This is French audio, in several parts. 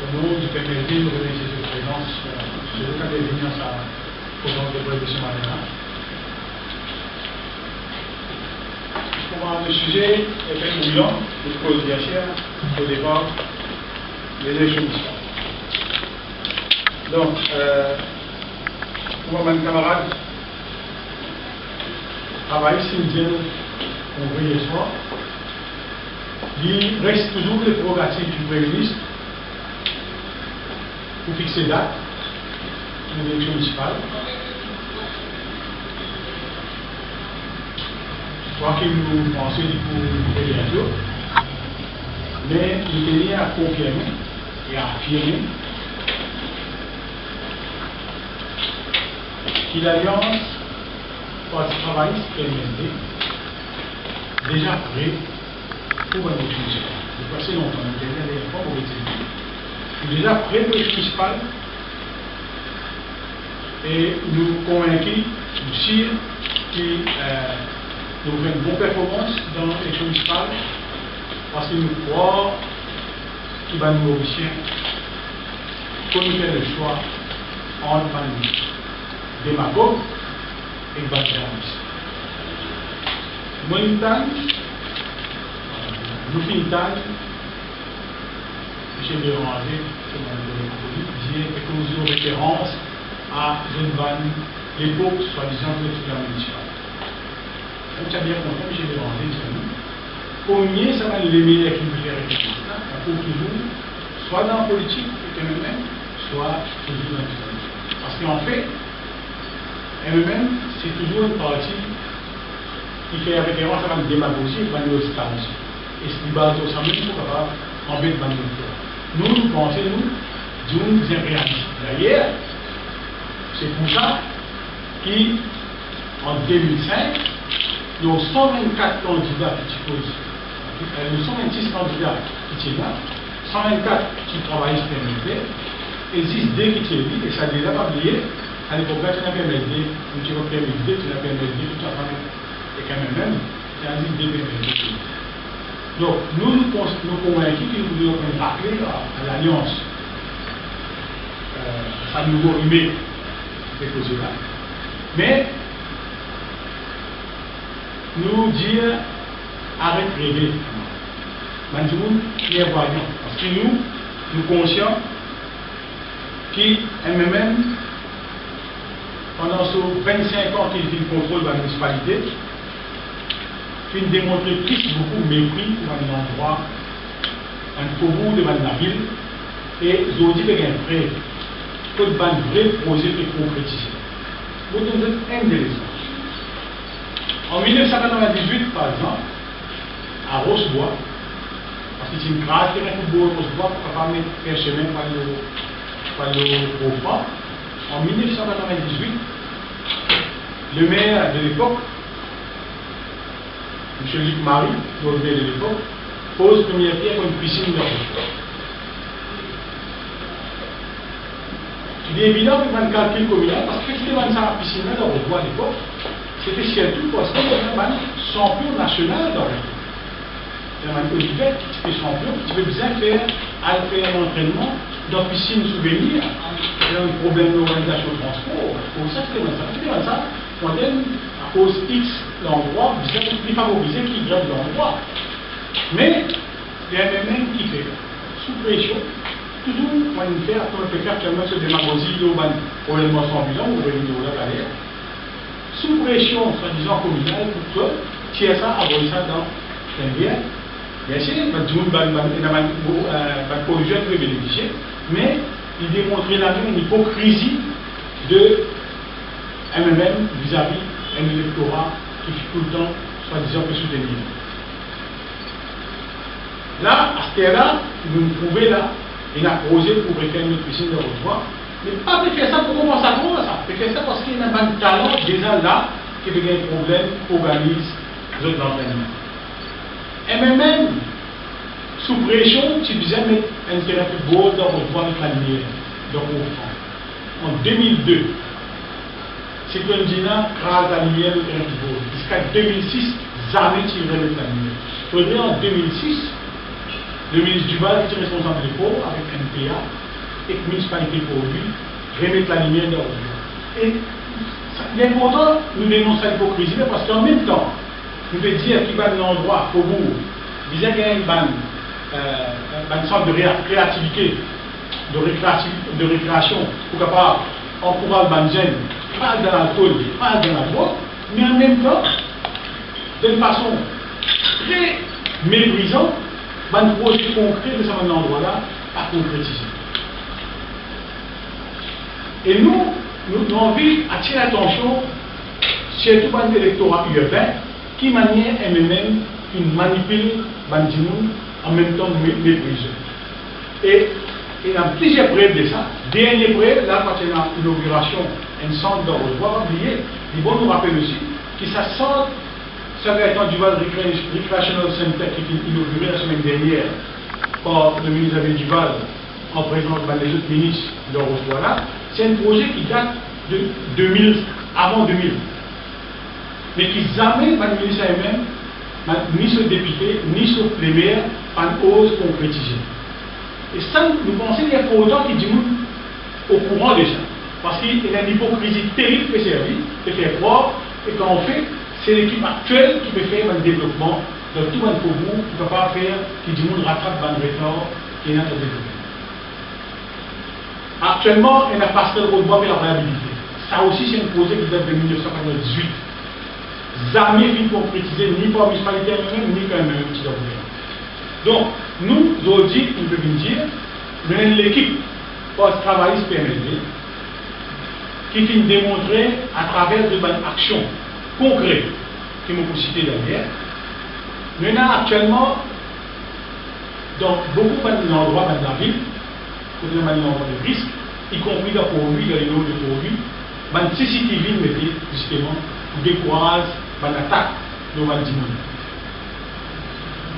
Au nom du PPLD, nous remercions de présence sur le cadre de venir à sa conférence de presse de ce matin. Le sujet est très bouillant, je pose bien cher, au départ, les élections municipales. Donc, pour mes camarades, travail, si nous disons qu'on veille ce soir, il reste toujours les prérogatives du Premier ministre pour fixer date pour l'élection municipale. Je crois qu'il nous pensait pour bientôt, mais il tenait à confirmer et à affirmer que l'Alliance Parti travailliste PMSD déjà prêt pour une élection municipale. Il passé longtemps, il y a des fois pour il est déjà prêt pour l'élection municipale et nous convaincus, nous sûrs que nous faisons une bonne performance dans l'élection municipale parce que nous croyons qu'il va nous obéir pour nous faire le choix entre un démagogue et un banderiste. Moi, nous finissons, M. Béranger, c'est mon dit que nous avons référence à l'époque soi-disant de la municipale. Donc, ça bien compris, M. Béranger, combien ça va les meilleurs qui nous gèrent pour toujours, soit dans la politique, même, soit toujours dans la politique. Parce qu'en fait, elle-même, c'est toujours une partie qui fait référence à la démagogie et à la nostalgie. Et ce qui va être aussi même pour avoir enlevé de nous pensons, nous, d'une réalité. D'ailleurs, c'est pour ça qu'en 2005, il y a 124 candidats qui posent. Il y a 126 candidats qui sont là, 124 qui travaillent sur PMSD, et 10 qui sont là, et ça déjà pas oublié. À l'époque, tu n'as pas PMSD, tu n'as pas PMSD, tu n'as pas PMSD, tout ça, et quand même, tu as dit PMSD. Donc, nous convaincus que nous devons rappeler à l'Alliance à nouveau rimé ces choses-là. Mais, nous dire arrête de rêver. Nous voyons. Parce que nous sommes conscients que MMM, pendant ces 25 ans qu'il contrôle la municipalité, il démontre plus beaucoup de mépris pour un endroit, un faubourg de la ville, et aujourd'hui, il y a un vrai, peu de vrai projet de concrétiser. Vous êtes un des exemples. En 1998, par exemple, à Rosebois, parce que c'est une grâce qui est un football Rosebois pour pas faire chemin par le profond. En 1998, le maire de l'époque, M. Luc Marie, le maire de l'époque, pose première pierre pour une piscine de Rosebois. Il est évident que dans le calcul communal, parce que c'était dans la piscine de Rosebois à l'époque, c'était surtout parce qu'il y avait un champion national dans l'équipe. Il y avait un Olivier qui était champion, qui devait bien faire un entraînement dans la piscine souvenir. Il y avait un problème d'organisation de transport. Pour ça, c'était dans ça. On donne à cause X l'endroit, bien plus favorisé qui grève l'endroit. Mais il y avait même qui fait sous pression. Toujours, on fait actuellement ce démagogie, au élément sans bilan, au élément de la galère. Sous pression, soi-disant communale, pour que tiers ça, avoir ça dans l'Indien. Bien sûr, il y a un projet très bénéficié, mais il démontrait la même hypocrisie de MMM vis-à-vis d'un électorat qui tout le temps, soi-disant, peut soutenir. Là, à ce là nous nous trouvons là, il a posé pour faire une piscine de Rosebois. Mais pas de faire ça pour commencer à faire ça. De faire ça parce qu'il y a un talent déjà là qui a un problème organise les autres entraînements. Et même sous pression, tu disais mettre un terrain plus beau dans Rosebois avec la lumière. Donc en 2002, c'est qu'un dîner crase la lumière de terrain plus beau. Jusqu'à 2006, jamais tu irais mettre la lumière. Il faudrait en 2006 le ministre Duval qui est responsable de l'EPO avec NPA et que municipalité pour lui remettre la lumière dans le Et l'important, nous dénonçons l'hypocrisie parce qu'en même temps, nous devons dire qu'il va à l'endroit pour vous, il y a une sorte de créativité, de récréation, pour capable encourager les jeunes, pas dans l'alcool, pas dans la drogue, mais en même temps, d'une façon très méprisante, un projet concret de ce endroit-là à concrétiser. Et nous avons envie d'attirer l'attention surtout par l'électorat urbain qui manière MMM, qui manipule Bandimoun en même temps mépriseux. Et il y a plusieurs preuves de ça. Dernière preuve, là, quand il y a une inauguration, un centre de revoir, oublier, il faut nous rappeler aussi que ça centre, ça va être un Duval Recreational Center qui est inauguré la semaine dernière par le ministre Duval en présence des autres ministres de revoir là. C'est un projet qui date de 2000, avant 2000. Mais qui jamais, le ministre lui-même, ni ce député, ni ce plénière, n'ose concrétiser. Et ça, nous pensons qu'il y a pour autant qui dit au courant de ça. Parce qu'il y a une hypocrisie terrible qui fait servir, qui fait croire, et qu'en fait, c'est l'équipe actuelle qui peut faire un développement dans tout un Kourou, qui ne peut pas faire, qui dit rattrape un retard qui est dans le développement. Actuellement, il y a un pastel au droit et la réhabilité. Ça aussi, c'est un projet qui date de 1998. Jamais vu concrétisé ni par la municipalité elle-même, ni par un petit gouvernement. Donc, nous, aujourd'hui, nous devons dire, nous avons l'équipe post-travailliste PMLD qui finit démontrer à travers de bonnes actions concrètes que nous pouvons citer derrière. Nous avons actuellement, dans beaucoup d'endroits dans la ville, nous avons un endroit de risque, y compris dans le dans les lots de produits, une CCTV mettait justement pour décourager l'attaque de Waldimon.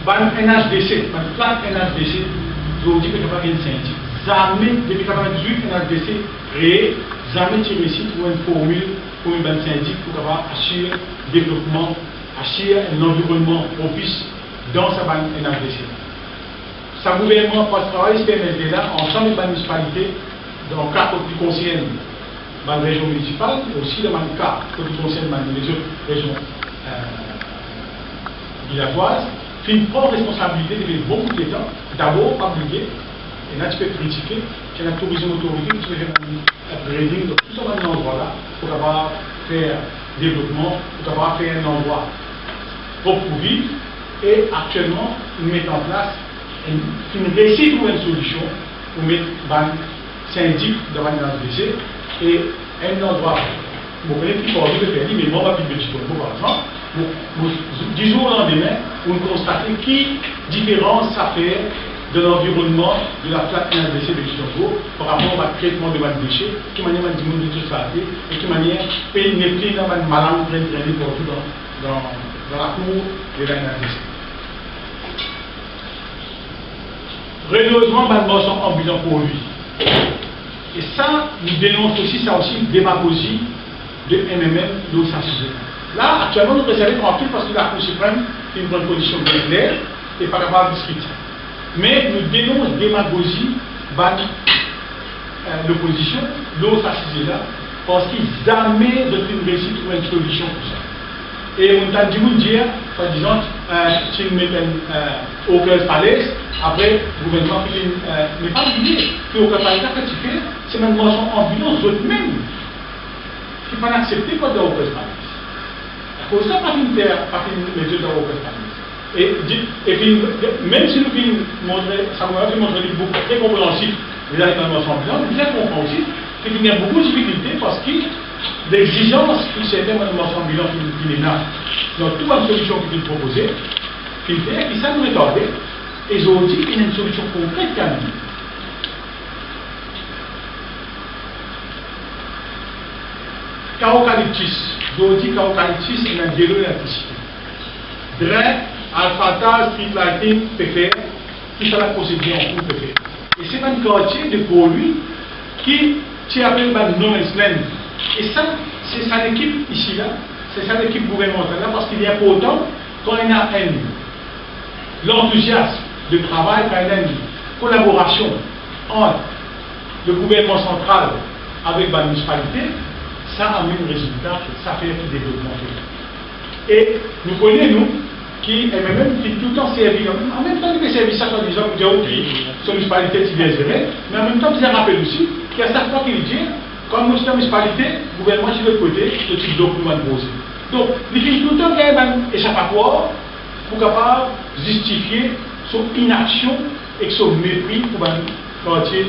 Un NHDC, un plan NHDC, je vous dis que il n'y a pas de syndic. Jamais, depuis 1998, NHDC créé, jamais tiré ici pour une formule pour une syndic pour assurer le développement, assurer un environnement propice dans sa bande NHDC. Sa gouvernement post-travail, c'est là, ensemble avec la municipalité, dans le cas qui concerne la région municipale, et aussi dans le cas qui concerne les autres régions villageoises, qui prend responsabilité depuis beaucoup de temps. D'abord, pas oublier, et là tu peux critiquer, qu'il y a la tourisme autorité qui fait un upgrading de tout ce endroit-là pour avoir fait développement, pour avoir fait un endroit propre pour vivre, et actuellement, nous mettons en place une réussite pour une solution pour mettre un syndic devant un décès et un endroit. Vous voyez qu'il faut de faire, mais moi, je vais petit peu, par exemple. Du jour au lendemain, vous constatez qui différence ça fait de l'environnement de la plaque NHDC de Chicago par rapport au traitement de votre déchet, qui manière de diminuer tout ça, et qui manière de pénétrer dans une malade pleine de partout dans la cour de la NHDC. Renouvellement de motion ambulant pour lui. Et ça, nous dénonçons aussi, ça aussi, démagogie de MMM de sa sujet. Là, actuellement, nous réservons tranquille parce que la Cour suprême fait une bonne position bien claire et par rapport à discuter. Mais nous dénonçons démagogie de l'opposition, de sa sujet là, parce qu'ils jamais de une réussite pour une solution pour ça. Et on t'a dit, par exemple, si nous mettons au Cœur Palace, après, le gouvernement fait mais pas oublier que au Cœur Palace, que tu fais, c'est même une motion ambulance, eux-mêmes, qui ne peuvent pas accepter quoi dans au Cœur Palace. Pour ça, pas une mesure dans au Cœur Palace. Et puis, même si nous voulons montrer, ça va montrer des beaucoup très compréhensifs, les animations ambulantes, bien compréhensifs, qu'il y a beaucoup de difficultés parce que l'exigence que certaines animations ambulantes qui est là, dans toute une solution qui est proposée, qui fait, et ça nous est tardé, et ils ont dit qu'il y a une solution concrète qui a mis. Carocalitis, ils ont dit carocalitis est un dialogue d'électricité. Drain, alphatage, street lighting, PFR, tout ça la procédure en cours PFR. Et c'est un quartier de produits qui appelle le no man's land. Et ça, c'est ça l'équipe ici là, c'est ça l'équipe gouvernementale là, parce qu'il y a pourtant, quand il y a l'enthousiasme de travail, quand il y a une collaboration entre le gouvernement central avec la municipalité, ça amène un résultat, ça fait un développement. Et nous connaissons, nous, qui est même qui tout le temps servi, en même temps, il servi ça quand les gens disent ok, sur la municipalité, c'est bien géré, mais en même temps, il rappelle aussi qu'à chaque fois qu'il dit, comme nous sommes municipalité, le gouvernement sur l'autre côté, le type de document posé. Donc, il fait tout le temps qu'il y a un échappatoire pour capable justifier son inaction et son mépris pour le quartier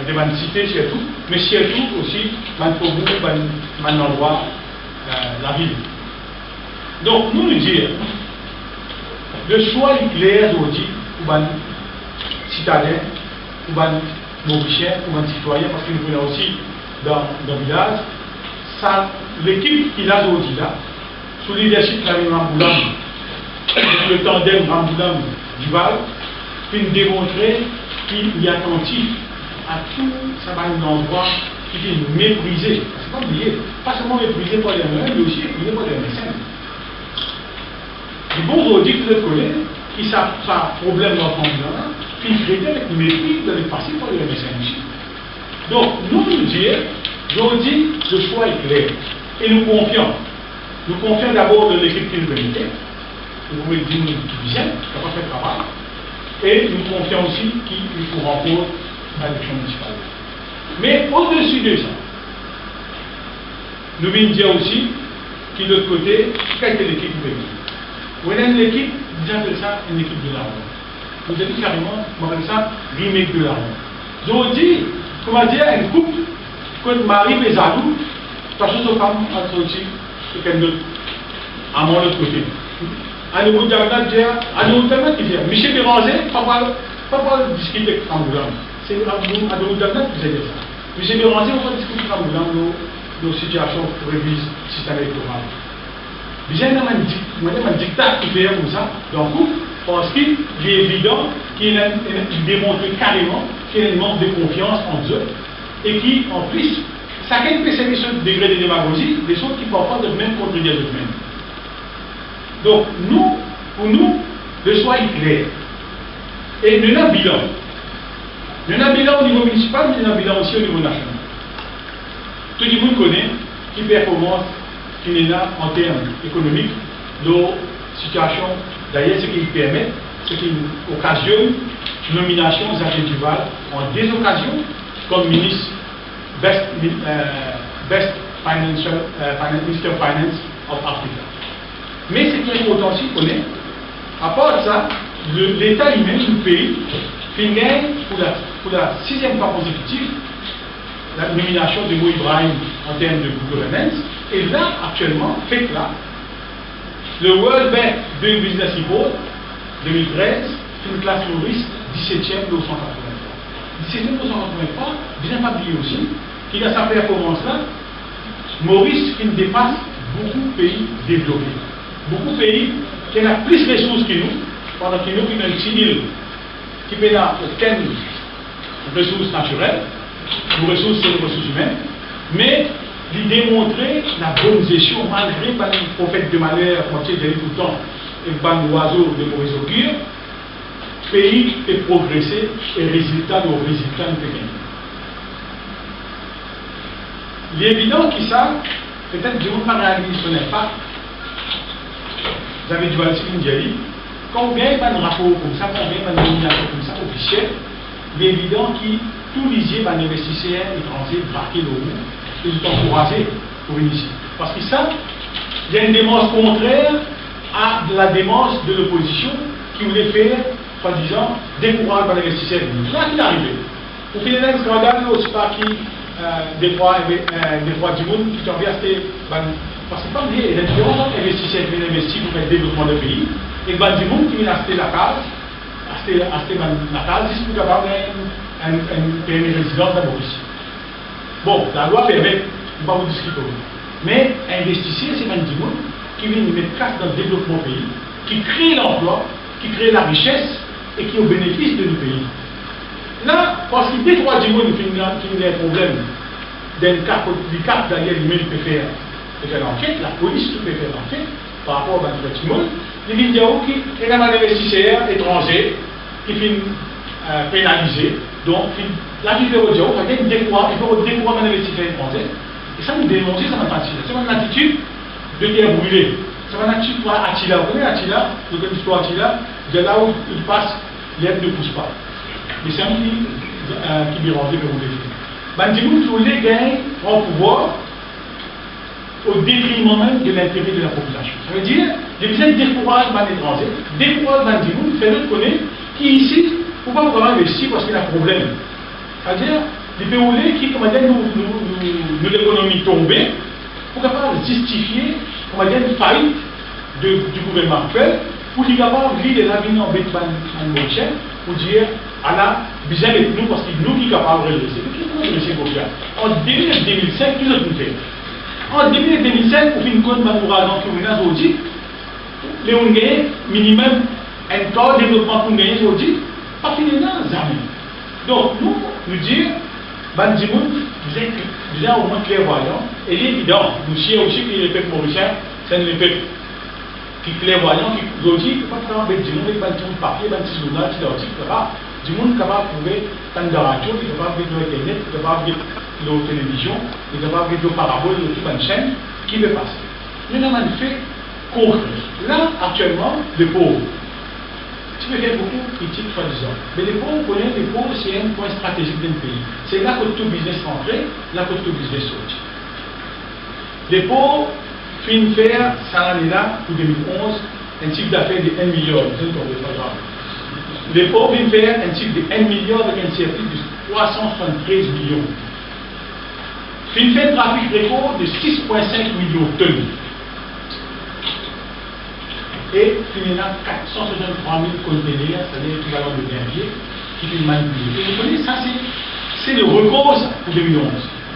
de ma cité surtout, mais surtout aussi dans l'endroit, la ville. Donc, nous dire, le choix est clair aujourd'hui pour les citadins, pour les Mauriciens, pour les citoyens, parce que nous venons aussi dans le village. L'équipe qui a aujourd'hui là, sous le leadership de la Ramboulam, le tandem Ramboulam-Duval, qui nous démontrer qu'il est attentif à tout ça va un endroit qui est méprisé. C'est pas oublier, pas seulement méprisé par les mêmes, mais aussi méprisé par les médecins. Les bons aujourd'hui que vous connaissez, qui savent ça problème dans le monde, qui traitent avec mépris de les passer par les médecins ici. Donc, nous dire, aujourd'hui, le choix est clair. Et nous confions. Nous confions d'abord de l'équipe qui nous permettait. Nous pouvons dire qui vient, qui n'a pas fait le travail. Et nous confions aussi qu'il faut remporter l'élection municipale. Mais au-dessus de ça, nous venons dire aussi que de l'autre côté, quelle est l'équipe qui vous avez une équipe, vous appelez ça une équipe de l'argent. Vous avez carrément, vous appelez ça remake de l'argent. Aujourd'hui, comment dire, une couple, quand Marie et Zadou, parce que ce femme a sorti quelqu'un d'autre, à mon autre côté. À nouveau d'Amna qui dit, Michel Béranger, pas discuter avec Ramboulam. C'est à nouveau d'Amna qui disait ça. Michel Béranger, on va discuter avec Ramboulam nos situations révises système électoral. J'ai un dictat qui fait comme ça, donc, parce qu'il est évident qu'il démontre carrément qu'il y a un manque de confiance en eux, et qui, en plus, chacun peut servir ce degré de démagogie, des choses qui parfois doivent même contredire eux-mêmes. Donc, pour nous, le choix est clair. Et nous avons un bilan. Nous avons un bilan au niveau municipal, mais nous avons un bilan aussi au niveau national. Tout le monde connaît qui performance qui est là en termes économiques, nos situations, d'ailleurs, ce qui permet, ce qui occasionne nomination Jacques Duval en des occasions comme ministre Best Financial Minister of Finance of Africa. Mais ce qui est important aussi, qu'on est, à part ça, l'État lui-même du pays finit pour la 6e fois consécutive la nomination de Mo Ibrahim en termes de gouvernance. Et là, actuellement, fait là, le World Bank Doing Business Report 2013 fait une classe Maurice 17e de 183. 17e de 183, bien pas oublier aussi, qu'il a sa performance-là, Maurice qui dépasse beaucoup de pays développés. Beaucoup de pays qui ont plus de ressources que nous, pendant que nous qui avons une île qui n'ont aucune ressource naturelle, nos ressources c'est les ressources humaines, mais de démontrer la bonne gestion malgré pas les prophètes de malheur, quand il tout le temps, et pas l'oiseau de mauvais augure, le pays est progressé et résultat de résultats nous gagner. Il est évident qu'ils savent, peut-être que je ne vais pas réaliser son impact. Vous avez du Valsi Ndiaye, quand vous avez un rapport comme ça, quand vous avez une nomination comme ça, officielle, il est évident que tous les investisseurs étrangers marquent le roue et sont encouragés pour venir ici. Parce que ça, il y a une démarche contraire à la démarche de l'opposition qui voulait faire, soi-disant, décourager par l'investisseur. Là, qui est arrivé. Au final, un scandale, c'est pas qui, des fois du monde qui ont resté. Parce que pas oublier, il y a une différence entre investisseurs qui viennent investir pour le développement du pays et du monde qui vient acheter la case, acheter la case, juste pour avoir une permis de résidence d'abord ici. Bon, la loi permet, on ne va pas vous discuter. Mais investisseurs, c'est un monde qui vient mettre place dans le développement du pays, qui crée l'emploi, qui crée la richesse et qui est au bénéfice de nos pays. Là, parce qu'il y a des droits du monde qui ont un problème, du cap d'ailleurs, lui-même peut faire l'enquête, la police peut faire l'enquête, par rapport à tout le monde, les vidéos qui est un investisseur étranger qui finit pénalisé. Donc, la vidéo, il faut découvrir un investisseur étranger. Et ça nous dénonce, ça m'a fait. C'est une attitude de terre brûlée. C'est une attitude pour Attila. Vous connaissez Attila? Vous connaissez l'histoire Attila? De là où il passe, l'herbe ne pousse pas. Mais c'est un qui dérange le défi. Bandimoun, tous les gains en pouvoir au détriment même de l'intérêt de la population. Ça veut dire, les visites découragent l'étranger, découragent Bandimoun, fait le connaître, qui ici, ne peut pas vraiment investir parce qu'il y a un problème. C'est-à-dire, les pays qui, comment dire, nous l'économie tombée, pour capable justifier, comment dire, une faillite du gouvernement actuel, pour qu'il capable de vivre la vie en bête pour dire, Allah, bizarre avec nous parce que nous qui sommes capables de redresser. Mais qui est redresser en 2000 et 2005, qui nous fait? En 2000 et 2005, pour faire une compte dans criminel aujourd'hui, les Hongais, minimum, un taux de développement pour gagner aujourd'hui, pas fini dans jamais. Donc, nous dire, Bandimoun, vous êtes au moins clairvoyant, et il est évident, nous chiens aussi que les peuples mauriciens, c'est un peuple qui est clairvoyant, qui aujourd'hui, il ne peut pas faire avec du monde, avec un petit papier, un petit journal, un petit article, du monde capable de trouver tant de radio, il est capable de faire Internet, il est capable de faire la télévision, il est capable de faire parabole, il est capable de faire chaîne, qui veut passer. Nous avons un fait concret. Là, actuellement, les pauvres. Tu peux faire beaucoup de critiques, soi-disant. Mais les pauvres, les pauvres, c'est un point stratégique d'un pays. C'est là que tout business rentré, là que tout business sorti. Les pauvres finissent faire, ça l'année-là, pour 2011, un chiffre d'affaires de 1 milliard. Les pauvres viennent faire un chiffre de 1 milliard avec un circuit de 373 millions. Ils fait un trafic record de 6,5 millions de tonnes. Et il y a 463 000 conteneurs, c'est-à-dire l'équivalent de Verviers, qui sont manipulés. Et vous voyez, ça c'est le record pour 2011.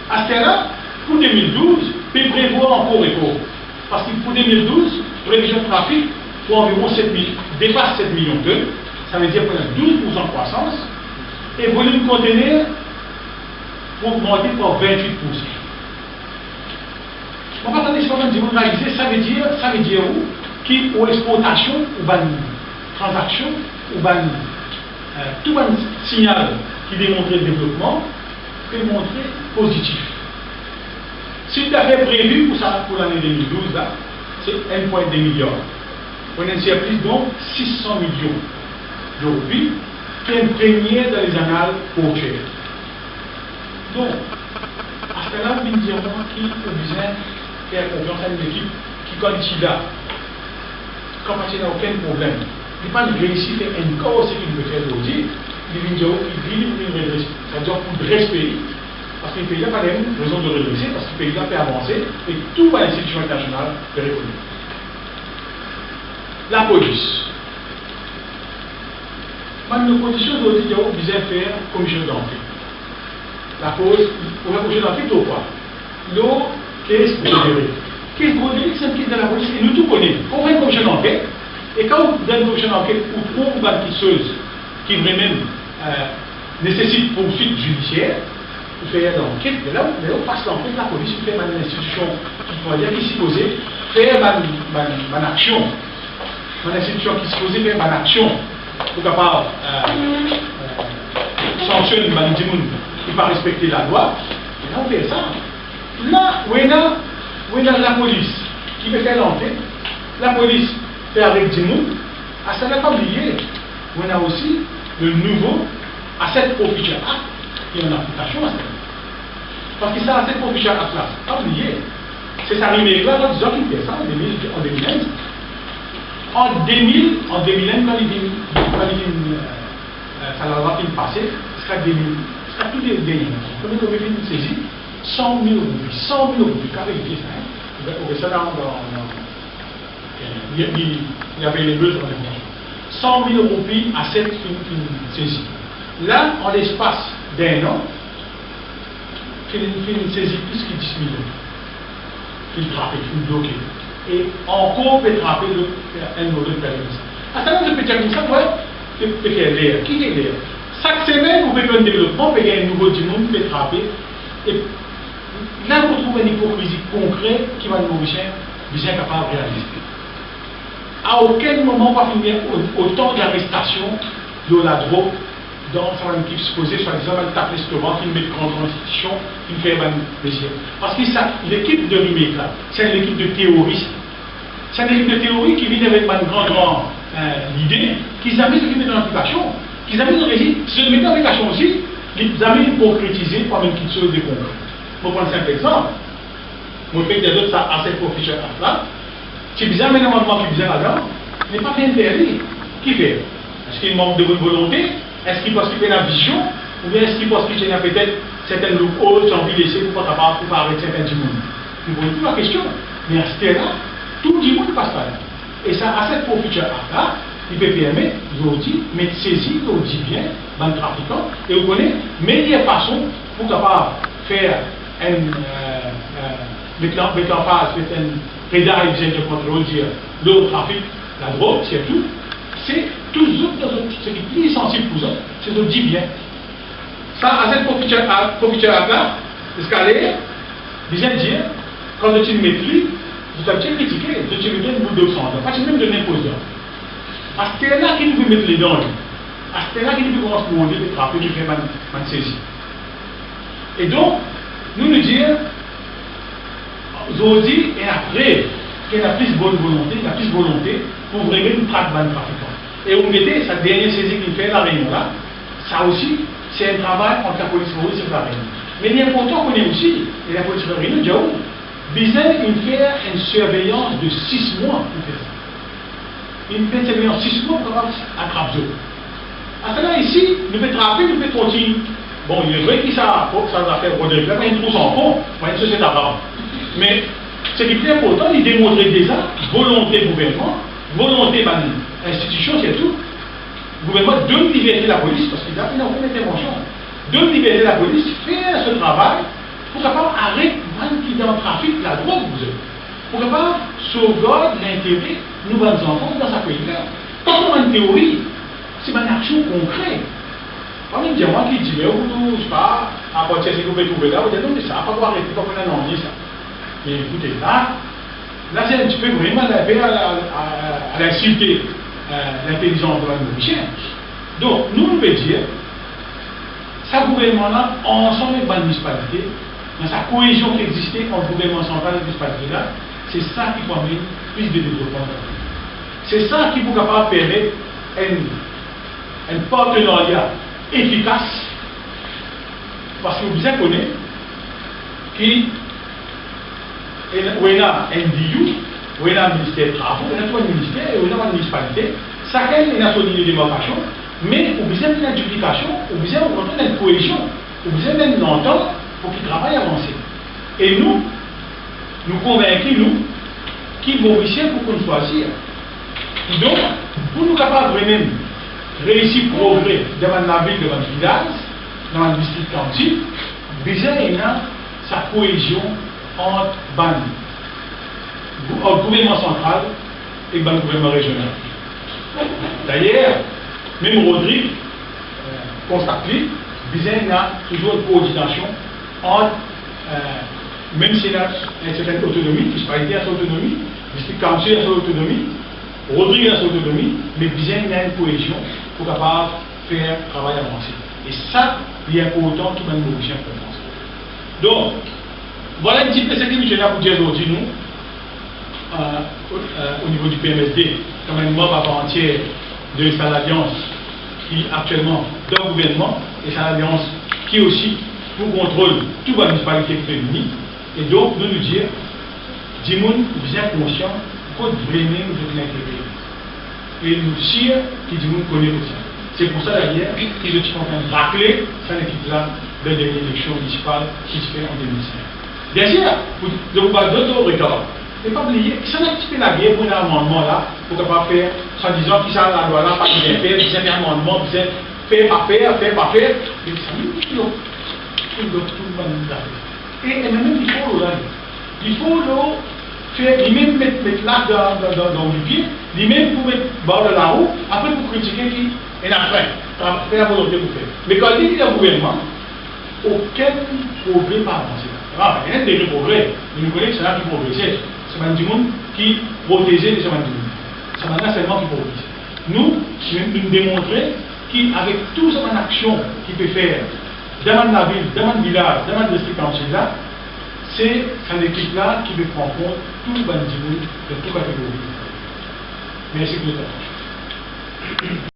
À ce là pour 2012, il prévoit encore record. Parce que pour 2012, prévision de trafic pour environ 7 000, dépasse 7 millions de tonnes. Ça veut dire qu'on a 12% de croissance. Et volume conteneur pour augmenter par 28%. On va attendre ce moment de réaliser, ça veut dire où? Qui aux exportations, ou ban transaction, ou ban tout un signal qui démontre le développement, peut montrer positif. Si tu as fait prévu pour l'année 2012, c'est 1,2 milliard. On a un surplus donc 600 millions d'euros, qui est un premier dans les annales portuaires. Donc, à ce là, nous dirons qu'il faut bien faire confiance à une équipe qui qualifie là. Quand il n'y a aucun problème, il n'a pas réussi à faire encore ce qu'il veut faire aujourd'hui, il vient dire qu'il vit une redresse. C'est-à-dire pour redresser le pays, parce que le pays n'a pas de raison de redresser, parce que le pays n'a pas avancé, et tout va l'institution internationale le reconnaître. La police. Maintenant, nos conditions aujourd'hui, il y a besoin de faire commission d'enquête. La cause, pour la commission d'enquête, ou quoi? L'eau, qu'est-ce que vous qui c'est un qui de la police, et nous tout connaissons. On fait une commission d'enquête, et quand vous avez une commission d'enquête, vous trouvez une banquisseuse qui vraiment nécessite poursuite judiciaire, vous faites l'enquête, et là, on passe l'enquête, la police, vous fait une institution qui s'y posait, faire une action, une institution qui s'y posait, faire une action, pour capable sanctionner une bandimoun qui ne pas respecter la loi, et là, on fait ça. Là, où est la police qui veut faire l'enquête, la police fait avec Dimoun, à ça n'a pas oublié, on a aussi le nouveau Asset Forfeiture Act qui est en application à ça. Parce que ça, Asset Forfeiture Act là, pas oublié, c'est ça arrivé là, dans 10 ans qu'il fait ça, en 2011. En 2001, quand ça l'a fait passer, ce sera tout des derniers. Comme il avait fait une saisie, 100 000 roupies, 100 000 roupies, car il fait ça, il y avait les deux sur les 100 000 roupies à cette saisie. Là, en l'espace d'un an, il fait une saisie plus que 10 millions. Il frappe, il bloque. Et encore, il peut frapper un modèle de période. À ce moment-là, je peux dire comme ça, ouais, c'est l'air. Qui est l'air? Chaque semaine, vous faites un développement, vous avez un nouveau monde, vous pouvez frapper. Et là, vous trouvez une hypocrisie concrète qui va nous bien capable de réaliser. à aucun moment, on va finir autant d'arrestations de la drogue dans une équipe supposée, soi-disant, un restaurant qui met grande constitution, qui fait un plaisir. Parce que l'équipe de remake là, c'est une équipe de terroristes. C'est une équipe de théorie qui vient avec une grande idée, qu'ils amènent ce qui met dans l'application, qu'ils amènent dans le régime. Si je mets dans l'application aussi, ils amènent pour concrétiser par une petite chose de concret. Pour prendre un simple exemple, mon fait des autres, ça a cette profession là. Si vous avez un amendement qui vient là-dedans, il n'est pas fait interdit. Qui fait? Est-ce qu'il manque de bonne volonté? Est-ce qu'il pense qu'il fait la vision? Ou bien est-ce qu'il pense qu'il y a peut-être certaines loopholes qui ont envie de laisser pour pas capable pour arrêter certains du monde? Vous voyez toute la question. Mais à ce terrain, tout le monde passe par là. Et ça, à cette profession là, il peut permettre, vous dit, mais saisir, vous dit bien, dans le trafiquant, et vous connaissez meilleure façon pour capable faire mettre en face, mettre un pédale de contrôle, dire le trafic, la drogue, surtout, c'est toujours ce qui est plus sensible pour eux, c'est de dire bien. Ça, à cette profession-là, escalier, bien dire, quand tu le maîtrises, vous avez critiqué, tu lui donnes une boule de sang, pas même de l'imposant. À ce là qu'il veut mettre les dents, à ce là qu'il veut commencer à monter, de frapper, de faire man saisir. Et donc, nous dire, aujourd'hui, et après, qu'il y a plus de bonne volonté, il y a plus de volonté pour vraiment nous traquer les trafiquants. Et vous mettez cette dernière saisie qu'il fait la réunion là, ça aussi, c'est un travail entre la police et la réunion. Mais il est important qu'on ait aussi, et la police et la réunion, Diaou, besoin de faire une surveillance de 6 mois pour faire ça. Une surveillance de 6 mois pour avoir un trappe-zo. À ce là, ici, nous faisons trapper, nous faisons continuer. Bon, il est vrai que ça va faire Rodrigue, mais il trouve son fond, pour une société avant. Mais ce qui est plus important, il démontrer déjà volonté gouvernement, volonté institution, c'est tout. Le gouvernement donne liberté à la police, parce qu'il n'a aucune intervention. Donne liberté à la police, faire ce travail pour capable arrêter qui dans le trafic la drogue, pour capable sauvegarder l'intérêt de nos enfants dans sa pays-là. Pas comme une théorie, c'est une action concrète. Pas même dire moi qui dit, mais je ne sais pas, à partir de ce que vous pouvez trouver là, vous dites non, mais ça n'a pas droit arrêter, pas qu'on a envie ça. Mais écoutez, là c'est un petit peu vraiment à l'insulter l'intelligence de la Mauricien. Donc, nous pouvons dire, ça gouvernement-là, ensemble avec la municipalité, dans sa cohésion qui existait entre le gouvernement central et la municipalité-là, c'est ça qui permet plus de développement. C'est ça qui peut capable permettre un partenariat efficace, parce que vous avez connu qu'il y a un NDU, il y a un ministère de travaux, il y a un ministère, il y a une municipalité, chacun a son ligne de démarcation, mais vous avez une duplication, vous avez une cohésion, vous avez une entente pour qu'ils travaillent avancé. Et nous convaincons, nous, qui Mauriciens pour qu'on choisisse. Donc, pour nous capables vraiment réussir progrès devant la ville, devant le village, dans le district county, déjà il y a sa cohésion entre le gouvernement central et le gouvernement régional. D'ailleurs, même Rodrigue constate qu'il y a toujours une coordination entre, même s'il y a une certaine autonomie, municipalité a son autonomie, district county a son autonomie, Rodrigue a son autonomie, mais il y a une cohésion pour capable faire travail avancé. Et ça, il est important tout le monde Mauricien comprend. Donc, voilà un petit peu ce que nous avons pour dire aujourd'hui, nous, au niveau du PMSD, comme un membre à part entière de l'Alliance qui actuellement dans le gouvernement, et c'est l'Alliance qui aussi pour contrôle toute la municipalité féminine. Et donc, nous dire, Dimoun, bien conscient, qu'on vraiment nous l'intérêt. Et nous dire que Dimoun connaît aussi. C'est pour ça d'ailleurs que je suis en train de rappeler cette équipe-là de l'élection municipale qui se fait en 2005. Bien sûr, je vous parle d'autres regards. Et pas oublier, si on a un petit peu la guerre pour un amendement là, pour ne pas faire, en disant que ça, la loi là, pas bien faire, vous avez un amendement, vous avez faire, pas faire, faire, pas faire, et ça nous dit non. Et même il faut là. Il faut faire, lui-même mettre l'arc dans le pied, lui-même pour mettre bord de la roue, après pour critiquer qui, et après, faire la volonté pour faire. Mais quand il y a un gouvernement, aucun progrès pas avancé. Il y a des progrès, mais nous connaissons que c'est là qui progressait. C'est un monde qui protégeait les gens du monde. Ça m'a seulement qui produit. Nous démontrer qu'avec toute cette action qu'il peut faire dans la ville, dans le village, dans le district entier là, c'est une équipe là qui veut prendre compte tout le monde de toute catégorie. Merci pour votre attention.